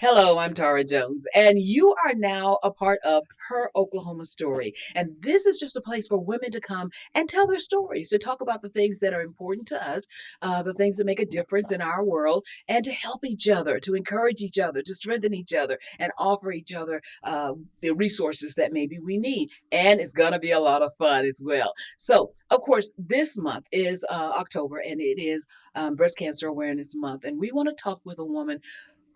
Hello, I'm Tarra Jones, and you are now a part of Her Oklahoma Story. And this is just a place for women to come and tell their stories, to talk about the things that are important to us, the things that make a difference in our world, and to help each other, to encourage each other, to strengthen each other, and offer each other the resources that maybe we need. And it's going to be a lot of fun as well. So, of course, this month is October, and it is Breast Cancer Awareness Month. And we want to talk with a woman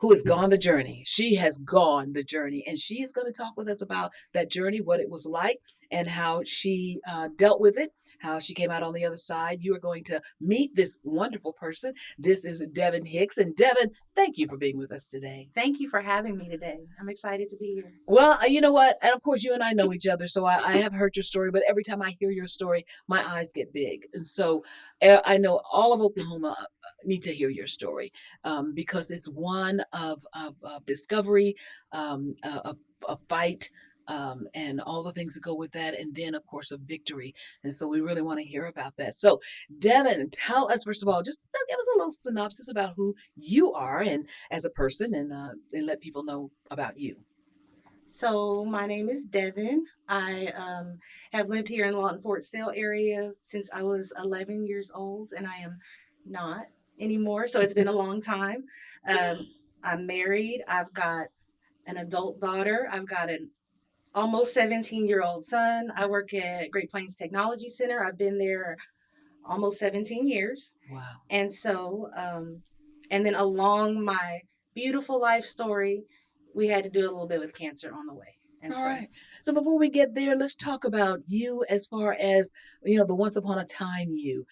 who has gone the journey. She has gone the journey, and she is going to talk with us about that journey, what it was like, and how she dealt with it, how she came out on the other side. You are going to meet this wonderful person. This is Devon Hicks. And Devon, thank you for being with us today. Thank you for having me today. I'm excited to be here. Well, you know what? And of course, you and I know each other, so I have heard your story, but every time I hear your story, my eyes get big. And so I know all of Oklahoma need to hear your story because it's one of discovery, of fight, and all the things that go with that. And then, of course, of victory. And so we really want to hear about that. So, Devon, tell us, first of all, just give us a little synopsis about who you are and as a person and let people know about you. So, my name is Devin. I have lived here in Lawton Fort Sale area since I was 11 years old, and I am not anymore. So, it's been a long time. Um, I'm married. I've got an adult daughter. I've got an almost 17-year-old son. I work at Great Plains Technology Center. I've been there almost 17 years. Wow. And then along my beautiful life story, we had to do a little bit with cancer on the way. And All right. So before we get there, let's talk about you as far as, the once upon a time you.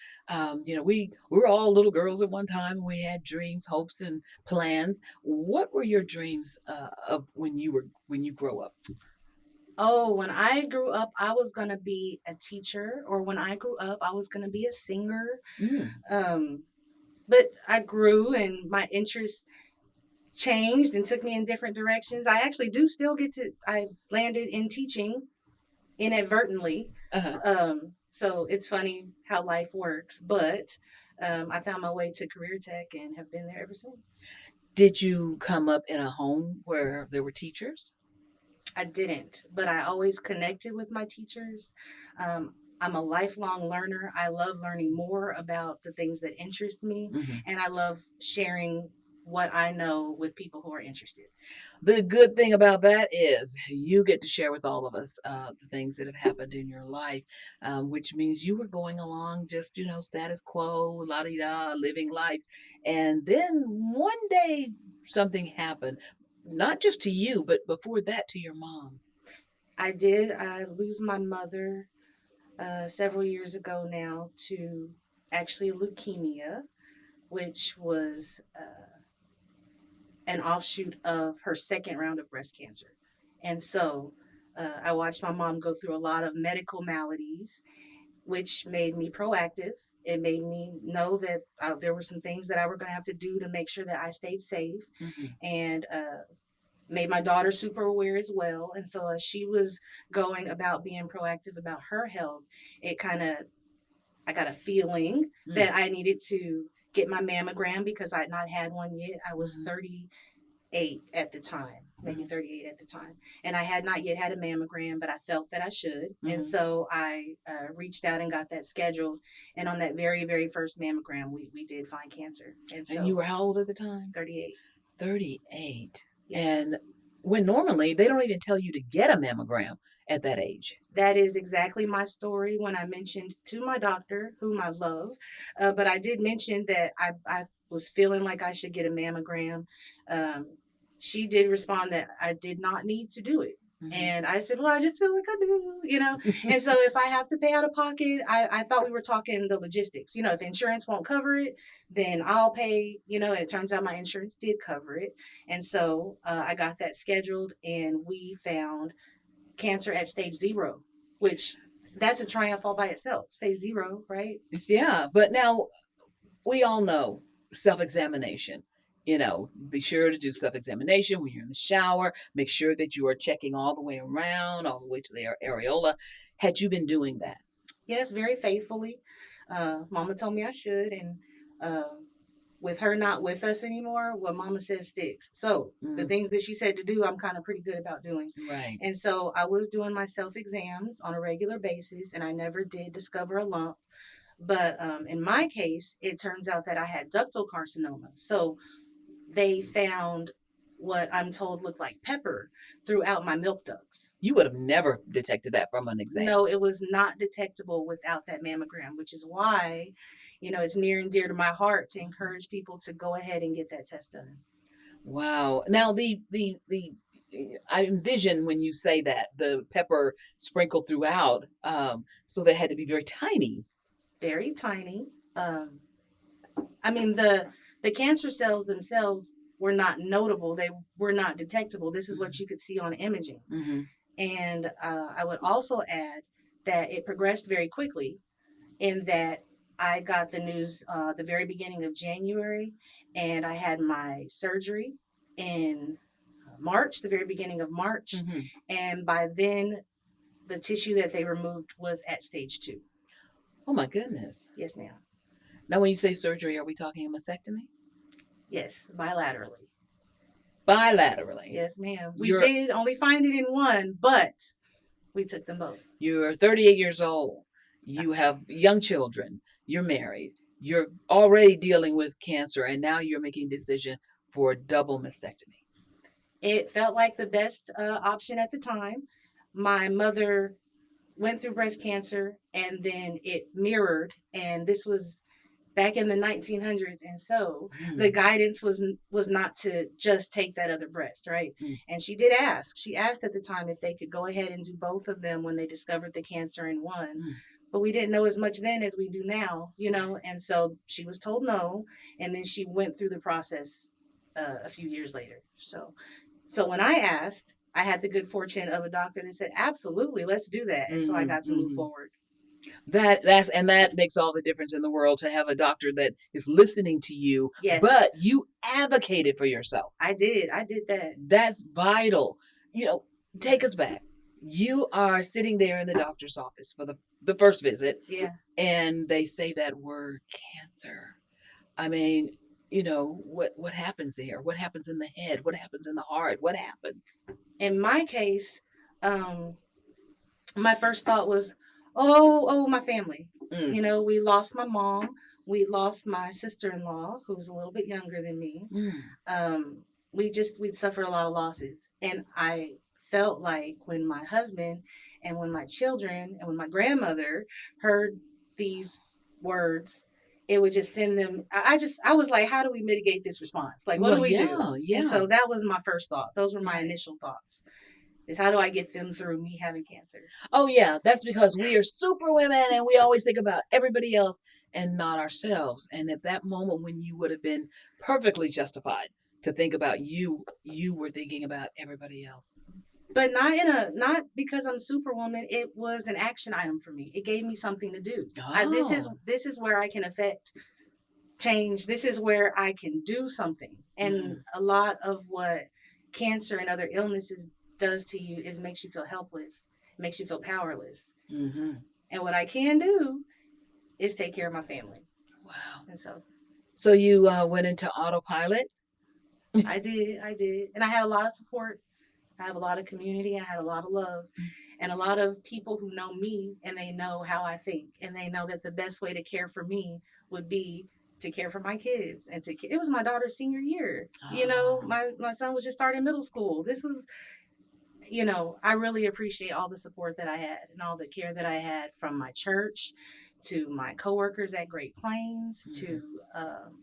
We were all little girls at one time. We had dreams, hopes, and plans. What were your dreams of when you grow up? Oh, when I grew up, I was going to be a teacher, or when I grew up, I was going to be a singer. Mm. Um, but I grew and my interests changed and took me in different directions. I actually do still I landed in teaching inadvertently. Uh-huh. So it's funny how life works, but I found my way to career tech and have been there ever since. Did you come up in a home where there were teachers? I didn't, but I always connected with my teachers. I'm a lifelong learner. I love learning more about the things that interest me, Mm-hmm. and I love sharing what I know with people who are interested. The good thing about that is you get to share with all of us the things that have happened in your life, which means you were going along just, status quo, la di da, living life. And then one day something happened, not just to you, but before that to your mom. I did. I lose my mother several years ago now to actually leukemia, which was an offshoot of her second round of breast cancer. And so I watched my mom go through a lot of medical maladies, which made me proactive. It made me know that there were some things that I were going to have to do to make sure that I stayed safe, Mm-hmm. and made my daughter super aware as well. And so as she was going about being proactive about her health, it kind of, I got a feeling that I needed to get my mammogram because I had not had one yet. I was 38 at the time, maybe 38 at the time. And I had not yet had a mammogram, but I felt that I should. And so I reached out and got that scheduled. And on that very, very first mammogram, we did find cancer. And so And you were how old at the time? 38. 38. Yeah. And when normally they don't even tell you to get a mammogram at that age. That is exactly my story when I mentioned to my doctor, whom I love. But I did mention that I was feeling like I should get a mammogram. She did respond that I did not need to do it. And I said, well, I just feel like I do. And so if I have to pay out of pocket, I thought we were talking the logistics. If insurance won't cover it, then I'll pay, and it turns out my insurance did cover it. And so I got that scheduled, and we found cancer at stage 0, which that's a triumph all by itself. Stage 0, right? Yeah, but now we all know self-examination. Be sure to do self-examination when you're in the shower. Make sure that you are checking all the way around, all the way to the areola. Had you been doing that? Yes, very faithfully. Mama told me I should, and with her not with us anymore, what mama says sticks. So the things that she said to do, I'm kind of pretty good about doing. Right. And so I was doing my self exams on a regular basis, and I never did discover a lump. But in my case, it turns out that I had ductal carcinoma. So they found what I'm told looked like pepper throughout my milk ducts. You would have never detected that from an exam. No, it was not detectable without that mammogram, which is why, it's near and dear to my heart to encourage people to go ahead and get that test done. Wow. Now the I envision when you say that the pepper sprinkled throughout, so they had to be very tiny. Very tiny. I mean, the cancer cells themselves were not notable. They were not detectable. This is what you could see on imaging. Mm-hmm. And I would also add that it progressed very quickly in that I got the news the very beginning of January, and I had my surgery in March, the very beginning of March. Mm-hmm. And by then, the tissue that they removed was at stage 2. Oh my goodness. Yes, ma'am. Now, when you say surgery, are we talking a mastectomy? Yes, bilaterally. Bilaterally. Yes, ma'am. We did only find it in one, but we took them both. You're 38 years old. You have young children. You're married. You're already dealing with cancer, and now you're making a decision for a double mastectomy. It felt like the best option at the time. My mother went through breast cancer, and then it mirrored, and this was back in the 1900s, and so the guidance was not to just take that other breast, right? And she did ask. She asked at the time if they could go ahead and do both of them when they discovered the cancer in one. But we didn't know as much then as we do now, and so she was told no, and then she went through the process a few years later. So when I asked, I had the good fortune of a doctor that said, absolutely, let's do that. And so I got to move forward. That makes all the difference in the world, to have a doctor that is listening to you. Yes. But you advocated for yourself. I did that. That's vital. Take us back. You are sitting there in the doctor's office for the first visit. Yeah. And they say that word, cancer. I mean, what happens there? What happens in the head? What happens in the heart? What happens? In my case, my first thought was, oh, my family. We lost my mom. We lost my sister-in-law, who's a little bit younger than me. We suffered a lot of losses. And I felt like when my husband and when my children and when my grandmother heard these words, it would just send them. I was like, how do we mitigate this response? Like, what do we do? Yeah. And so that was my first thought. Those were my initial thoughts. Is how do I get them through me having cancer? Oh, yeah. That's because we are super women and we always think about everybody else and not ourselves. And at that moment when you would have been perfectly justified to think about you were thinking about everybody else. But not because I'm Superwoman. It was an action item for me. It gave me something to do. This is where I can affect change. This is where I can do something. And a lot of what cancer and other illnesses does to you is makes you feel helpless, makes you feel powerless. And what I can do is take care of my family. Wow. And so you went into autopilot? I did. And I had a lot of support. I have a lot of community. I had a lot of love and a lot of people who know me, and they know how I think, and they know that the best way to care for me would be to care for my kids. And it was my daughter's senior year. My son was just starting middle school. This was, I really appreciate all the support that I had and all the care that I had from my church to my coworkers at Great Plains, to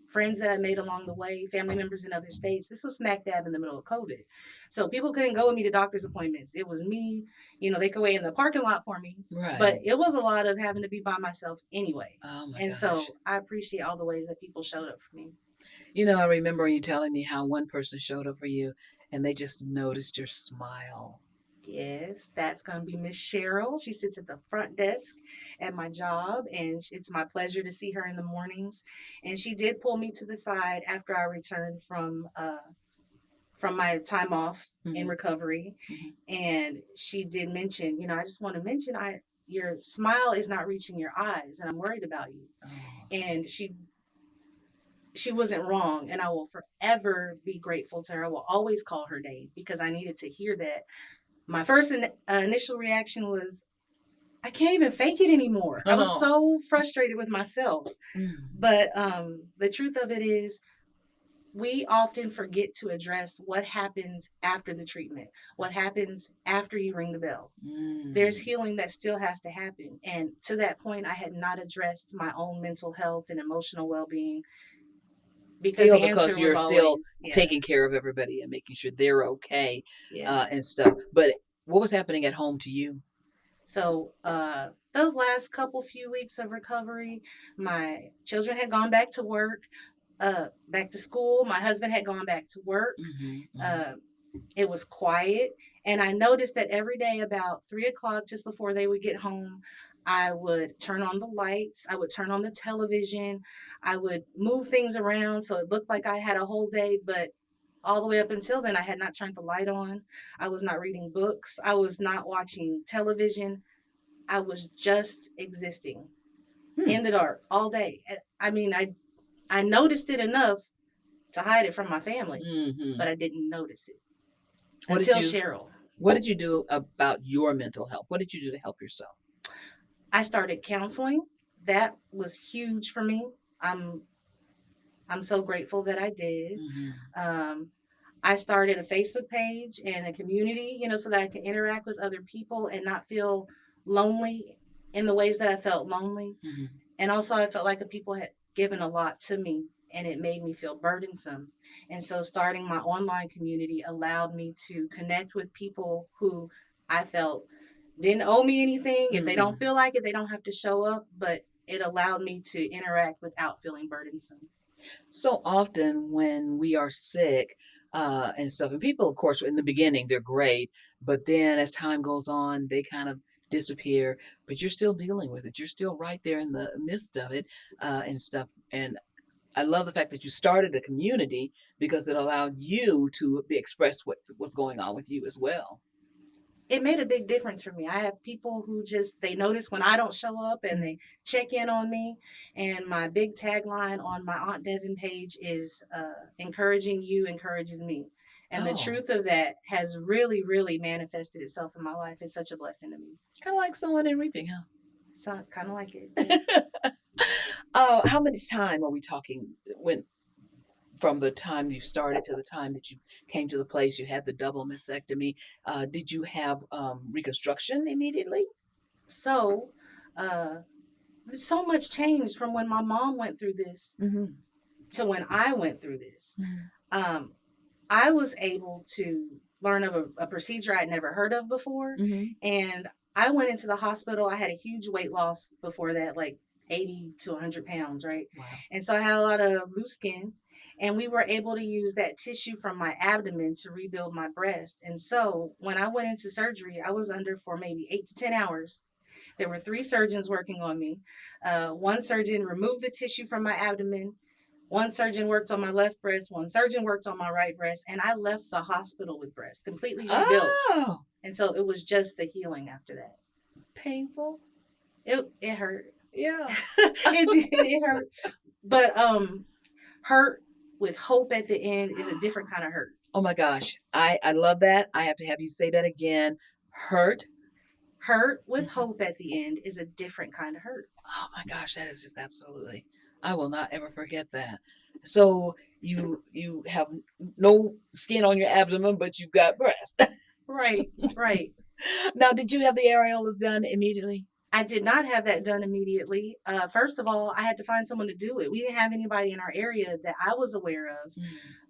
friends that I made along the way, family members in other states. This was smack dab in the middle of COVID. So people couldn't go with me to doctor's appointments. It was me, they could wait in the parking lot for me. Right. But it was a lot of having to be by myself anyway. Oh my and gosh. So I appreciate all the ways that people showed up for me. I remember you telling me how one person showed up for you and they just noticed your smile. Yes, that's going to be Miss Cheryl. She sits at the front desk at my job, and it's my pleasure to see her in the mornings. And she did pull me to the side after I returned from my time off in recovery. And she did mention, I just want to mention, your smile is not reaching your eyes, and I'm worried about you. And she she wasn't wrong, and I will forever be grateful to her. I will always call her name because I needed to hear that. My first initial reaction was, I can't even fake it anymore. I was Oh. so frustrated with myself. But the truth of it is, we often forget to address what happens after the treatment, what happens after you ring the bell. There's healing that still has to happen. And to that point, I had not addressed my own mental health and emotional well being because Still, the because answer was you're still always, yeah, taking care of everybody and making sure they're okay, yeah. and stuff. But what was happening at home to you? So those last couple few weeks of recovery, my children had gone back to work, back to school. My husband had gone back to work. Uh, it was quiet. And I noticed that every day about 3 o'clock, just before they would get home, I would turn on the lights. I would turn on the television. I would move things around so it looked like I had a whole day. But all the way up until then, I had not turned the light on. I was not reading books. I was not watching television. I was just existing in the dark all day. I mean, I noticed it enough to hide it from my family, Mm-hmm. but I didn't notice it What did until you Cheryl. What did you do about your mental health? What did you do to help yourself? I started counseling. That was huge for me. I'm I'm so grateful that I did. Um, I started a Facebook page and a community, so that I can interact with other people and not feel lonely in the ways that I felt lonely. And also, I felt like the people had given a lot to me and it made me feel burdensome. And so, starting my online community allowed me to connect with people who I felt didn't owe me anything. If they don't feel like it, they don't have to show up. But it allowed me to interact without feeling burdensome. So often when we are sick, and stuff, and people, of course, in the beginning, they're great, but then as time goes on, they kind of disappear, but you're still dealing with it. You're still right there in the midst of it, and stuff. And I love the fact that you started a community because it allowed you to express what's going on with you as well. It made a big difference for me. I have people who just they notice when I don't show up and they check in on me. And my big tagline on my Aunt Devon page is encouraging you encourages me. And the Oh, truth of that has really, really manifested itself in my life. It's such a blessing to me. kind of like sowing and reaping, huh? So kind of like it. Yeah. How much time are we talking when from the time you started to the time that you came to the place you had the double mastectomy? Did you have reconstruction immediately? So uh, so much changed from when my mom went through this Mm-hmm. to when I went through this. Mm-hmm. Um, I was able to learn of a procedure I'd never heard of before. Mm-hmm. And I went into the hospital. I had a huge weight loss before that, like 80 to 100 pounds, right? Wow. And so I had a lot of loose skin. And we were able to use that tissue from my abdomen to rebuild my breast. And so when I went into surgery, I was under for maybe 8 to 10 hours. There were 3 surgeons working on me. One surgeon removed the tissue from my abdomen. One surgeon worked on my left breast, one surgeon worked on my right breast, and I left the hospital with breast completely rebuilt. Oh, And so it was just the healing after that. painful. It hurt. Yeah. It hurt. But hurt with hope at the end is a different kind of hurt. Oh my gosh. I love that. I have to have you say that again. Hurt. Hurt with hope at the end is a different kind of hurt. Oh my gosh, that is just absolutely. I will not ever forget that. So you have no skin on your abdomen, but you've got breast. Right, right. Now, did you have the areolas done immediately? I did not have that done immediately. First of all, I had to find someone to do it. We didn't have anybody in our area that I was aware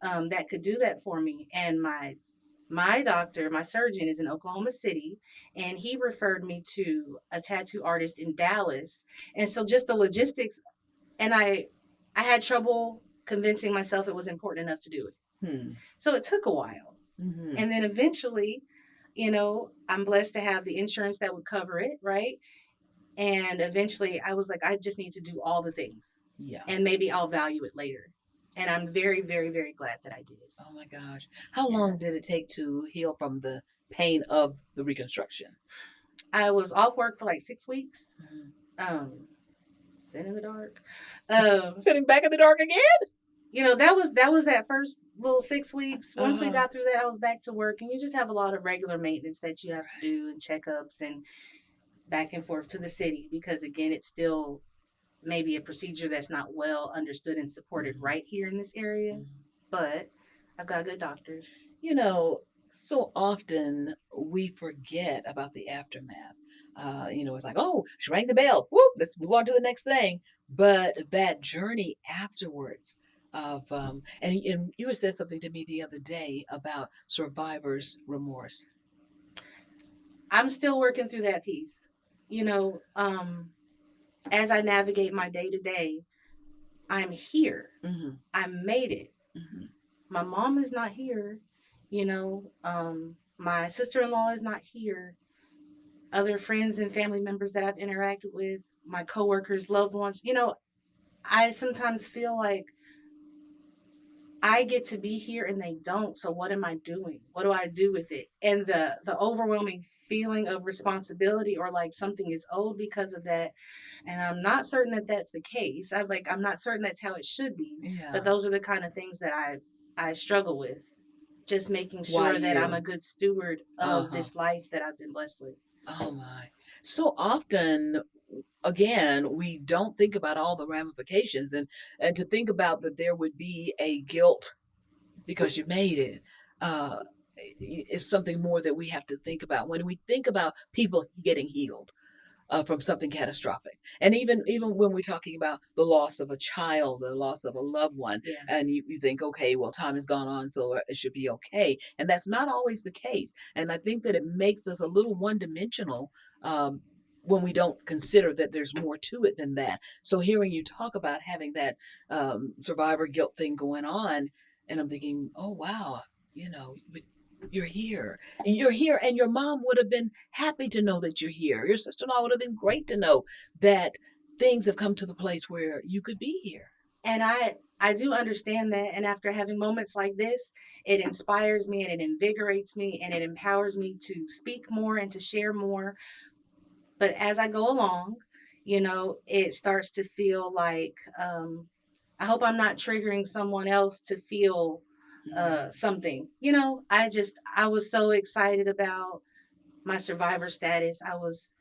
of that could do that for me. And my doctor, my surgeon, is in Oklahoma City, and he referred me to a tattoo artist in Dallas. And so just the logistics, and I had trouble convincing myself it was important enough to do it. Hmm. So it took a while. Mm-hmm. And then eventually, I'm blessed to have the insurance that would cover it, right? And eventually I was like, I just need to do all the things. Yeah. And maybe I'll value it later. And I'm very, very, very glad that I did. Oh my gosh. How long did it take to heal from the pain of the reconstruction? I was off work for like 6 weeks. Mm-hmm. Sitting in the dark. Sitting back in the dark again? that was that first little 6 weeks. Once we Uh-huh. got through that, I was back to work, and you just have a lot of regular maintenance that you have to Right. do and checkups and back and forth to the city because again, it's still maybe a procedure that's not well understood and supported Mhm. right here in this area. Mhm. But I've got good doctors. You know, so often we forget about the aftermath. It's like, oh, she rang the bell. Whoop, let's move on to the next thing. But that journey afterwards and you had said something to me the other day about survivor's remorse. I'm still working through that piece. You know, as I navigate my day to day, I'm here. Hmm. I made it. Hmm. My mom is not here. My sister in law is not here. Other friends and family members that I've interacted with, my coworkers, loved ones. I sometimes feel like I get to be here and they don't. So what am I doing? What do I do with it? And the overwhelming feeling of responsibility or like something is owed because of that. And I'm not certain that that's the case. I'm not certain that's how it should be. But Yeah. those are the kind of things that I struggle with. Just making Why sure that I'm a you? good steward of Uh-huh. this life that I've been blessed with. Oh my. So often, again, we don't think about all the ramifications and to think about that there would be a guilt because you made it. Uh, is something more that we have to think about when we think about people getting healed from something catastrophic. And even when we're talking about the loss of a child, the loss of a loved one, Yeah. and you think, okay, well, time has gone on, so it should be okay. And that's not always the case. And I think that it makes us a little one-dimensional um, when we don't consider that there's more to it than that. So hearing you talk about having that survivor guilt thing going on, and I'm thinking, oh wow, but you're here. You're here, and your mom would have been happy to know that you're here. Your sister-in-law would have been great to know that things have come to the place where you could be here. And I do understand that, and after having moments like this, it inspires me and it invigorates me and it empowers me to speak more and to share more. But as I go along, it starts to feel like I hope I'm not triggering someone else to feel Mm. something. I was so excited about my survivor status. I was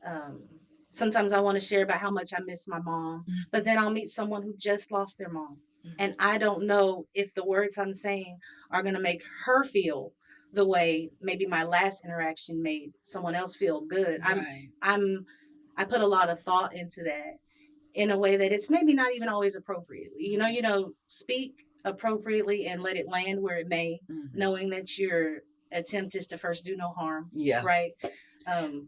um, sometimes I want to share about how much I miss my mom, but Mhm. then I'll meet someone who just lost their mom. And Mhm. I don't know if the words I'm saying are going to make her feel the way maybe my last interaction made someone else feel good. Right. I'm, I put a lot of thought into that in a way that it's maybe not even always appropriately. Speak appropriately and let it land where it may, Mhm. knowing that your attempt is to first do no harm, Yeah. right?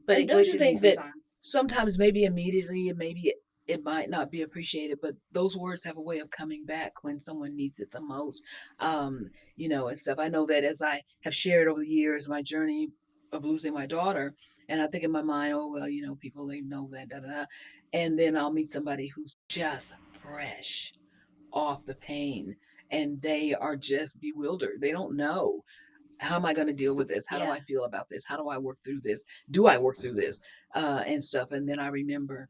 But And it don't you glitches me think that sometimes. sometimes maybe immediately and maybe it might not be appreciated, but those words have a way of coming back when someone needs it the most. And stuff. I know that as I have shared over the years my journey of losing my daughter, and I think in my mind, oh well, people they know that, da da da. And then I'll meet somebody who's just fresh off the pain and they are just bewildered. They don't know how am I going to deal with this? How do Yeah. I feel about this? How do I work through this? Do I work through this and stuff? And then I remember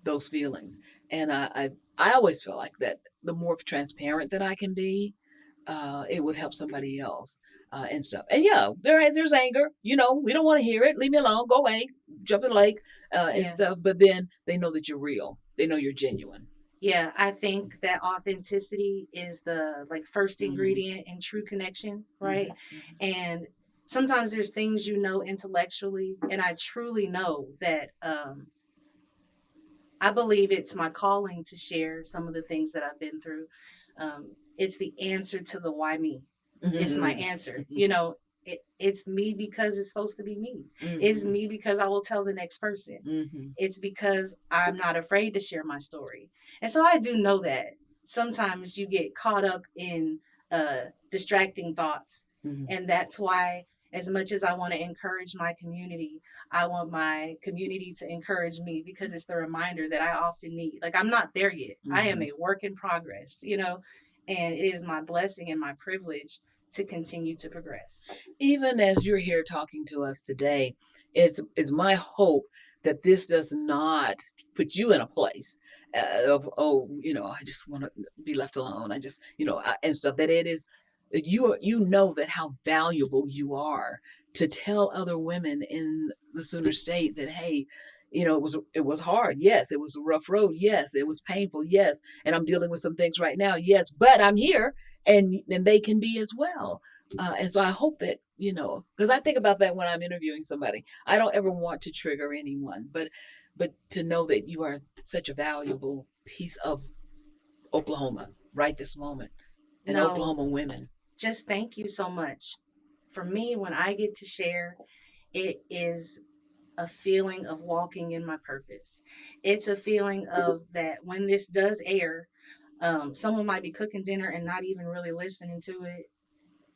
those feelings, and I always feel like that the more transparent that I can be, it would help somebody else and stuff. And yeah, there's anger. We don't want to hear it. Leave me alone. Go away. Jump in the lake and Yeah. stuff. But then they know that you're real. They know you're genuine. Yeah. I think that authenticity is the like first Hmm. ingredient in true connection, right? Hmm. Hmm. And sometimes there's things intellectually, and I truly know that I believe it's my calling to share some of the things that I've been through. It's the answer to the why me. It's my Hmm. answer. It's me because it's supposed to be me. It's Hmm. me because I will tell the next person. Hmm. It's because I'm not afraid to share my story. And so I do know that sometimes you get caught up in distracting thoughts. Hmm. And that's why, as much as I want to encourage my community, I want my community to encourage me because it's the reminder that I often need. Like, I'm not there yet. I am Hmm. a work in progress, and it is my blessing and my privilege to continue to progress. Even as you're here talking to us today, is my hope that this does not put you in a place of, oh, I just want to be left alone. I just, and stuff. That it is that you know that how valuable you are to tell other women in the Sooner State that, hey, it was hard. Yes, it was a rough road. Yes, it was painful. Yes, and I'm dealing with some things right now. Yes, but I'm here, and they can be as well. And so I hope that, because I think about that when I'm interviewing somebody. I don't ever want to trigger anyone, but to know that you are such a valuable piece of Oklahoma right this moment, and No, Oklahoma women. just thank you so much. For me, when I get to share, it is a feeling of walking in my purpose. It's a feeling of that when this does air, someone might be cooking dinner and not even really listening to it,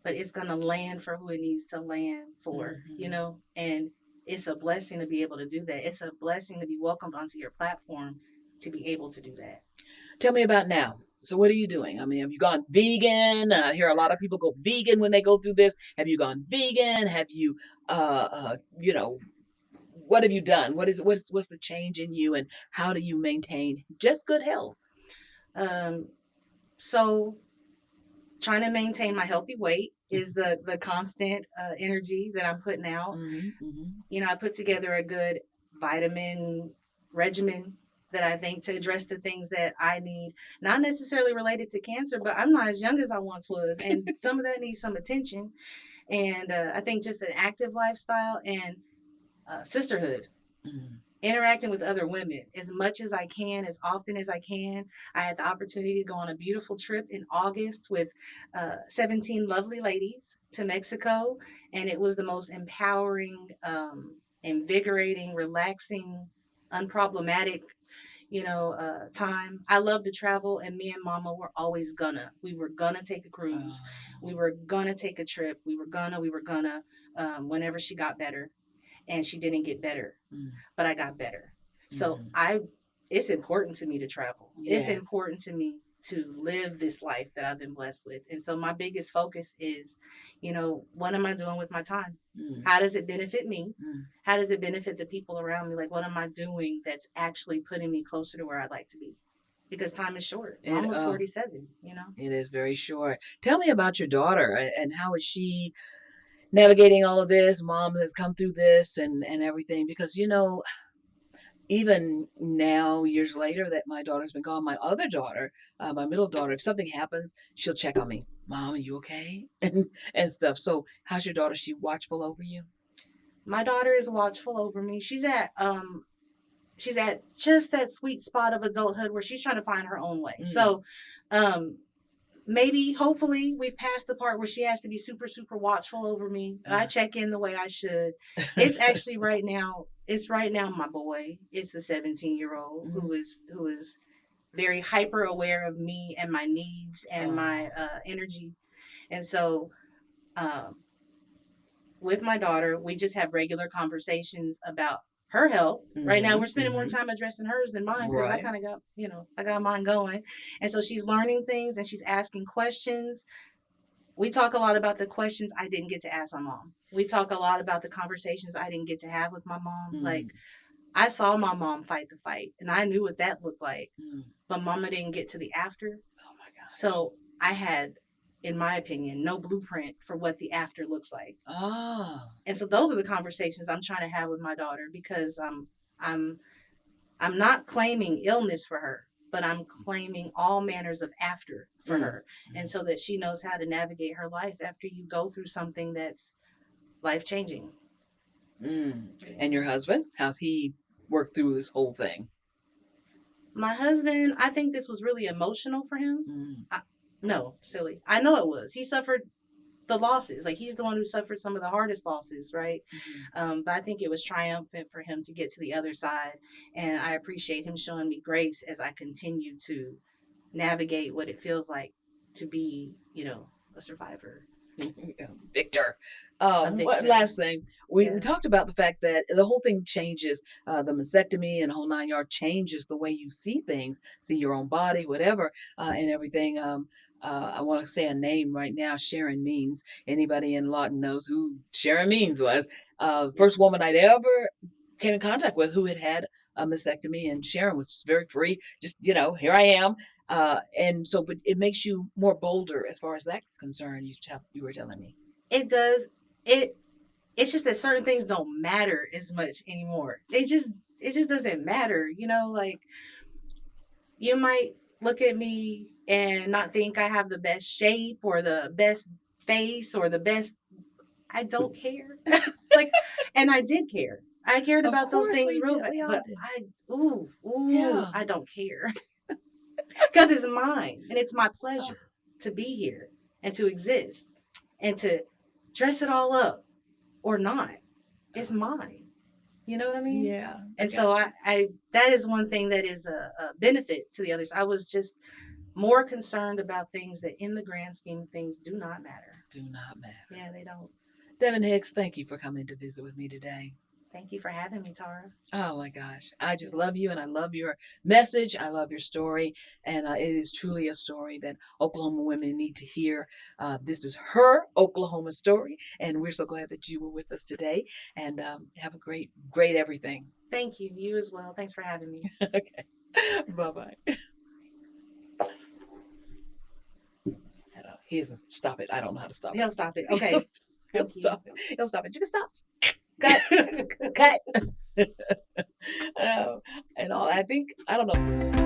but it's going to land for who it needs to land for, Mm-hmm. and it's a blessing to be able to do that. It's a blessing to be welcomed onto your platform to be able to do that. Tell me about now. So what are you doing? I mean, have you gone vegan? I hear a lot of people go vegan when they go through this. Have you gone vegan? Have you, uh, uh, you know, what have you done? What's the change in you, and how do you maintain just good health? Um, so trying to maintain my healthy weight is the constant energy that I'm putting out. Mm-hmm, mm-hmm. I put together a good vitamin regimen that I think to address the things that I need, not necessarily related to cancer, but I'm not as young as I once was, and some of that needs some attention. And I think just an active lifestyle and sisterhood, Mm-hmm. interacting with other women as much as I can, as often as I can. I had the opportunity to go on a beautiful trip in August with 17 lovely ladies to Mexico, and it was the most empowering, invigorating, relaxing, unproblematic, time. I love to travel, and me and Mama were always gonna. We were gonna take a cruise. We were gonna take a trip. We were gonna, whenever she got better, and she didn't get better, Mm-hmm. but I got better. So Mm-hmm. it's important to me to travel. It's Yes. important to me to live this life that I've been blessed with. And so my biggest focus is, what am I doing with my time? Mm-hmm. How does it benefit me? How does it benefit the people around me? Like, what am I doing that's actually putting me closer to where I'd like to be? Because time is short. I'm It almost 47. it is very short. Tell me about your daughter, and how is she navigating all of this? Mom has come through this and everything, because even now, years later, that my daughter's been gone, my other daughter, my middle daughter, if something happens, she'll check on me. Mom, are you okay? And stuff. So, how's your daughter? She watchful over you? My daughter is watchful over me. She's at just that sweet spot of adulthood where she's trying to find her own way. Mm. So, um, maybe, hopefully, we've passed the part where she has to be super, super watchful over me. I check in the way I should. It's actually right now. It's right now my boy. It's a 17-year-old who is very hyper aware of me and my needs and my energy. And so, um, with my daughter, we just have regular conversations about her health. Right now, Mm-hmm, we're spending more mm-hmm. time addressing hers than mine because I Right. kind of got, I got mine going. And so she's learning things and she's asking questions. We talk a lot about the questions I didn't get to ask my mom. We talk a lot about the conversations I didn't get to have with my mom. Like, Mm, I saw my mom fight the fight and I knew what that looked like, mm. but mama didn't get to the after. Oh my gosh. So I had, in my opinion, no blueprint for what the after looks like. Ah. And so those are the conversations I'm trying to have with my daughter because I'm I'm not claiming illness for her, but I'm claiming all manners of after for Mm, her. And so that she knows how to navigate her life after you go through something that's life changing. mm. And your husband? How's he worked through this whole thing? My husband, I think this was really emotional for him. Mm, No, silly. I know it was. He suffered the losses. Like he's the one who suffered some of the hardest losses, right? mm, But I think it was triumphant for him to get to the other side, and I appreciate him showing me grace as I continue to navigate what it feels like to be, a survivor, Victor. a One victor. last thing. We Yeah. talked about the fact that the whole thing changes, the mastectomy and the whole 9 yard changes the way you see things, see your own body, whatever, and everything. I want to say a name right now. Sharon Means. Anybody in Lawton knows who Sharon Means was. First woman I'd ever came in contact with who had a mastectomy, and Sharon was just very free. Just, here I am. And so, but it makes you more bolder as far as that's concerned. You were telling me. It does. It's just that certain things don't matter as much anymore. It just doesn't matter. Like, you might look at me and not think I have the best shape or the best face or the best. I don't care. Like, and I did care. I cared Of about those course, things real bad, we all but did. Yeah. I don't care because it's mine and it's my pleasure to be here and to exist and to dress it all up or not. It's mine. You know what I mean? Yeah. And so I that is one thing that is a benefit to the others. I was just more concerned about things that in the grand scheme of things do not matter. Do not matter. Yeah, they don't. Devon Hicks, thank you for coming to visit with me today. Thank you for having me, Tarra. Oh my gosh. I just love you, and I love your message. I love your story. And it is truly a story that Oklahoma women need to hear. This is her Oklahoma story. And we're so glad that you were with us today. And have a great, great everything. Thank you. You as well. Thanks for having me. Okay. Bye-bye. He's stop it. I don't know how to stop it. He'll stop it. Okay. He'll stop it. He'll stop it. You can stop. Cut. Cut. And all. I don't know.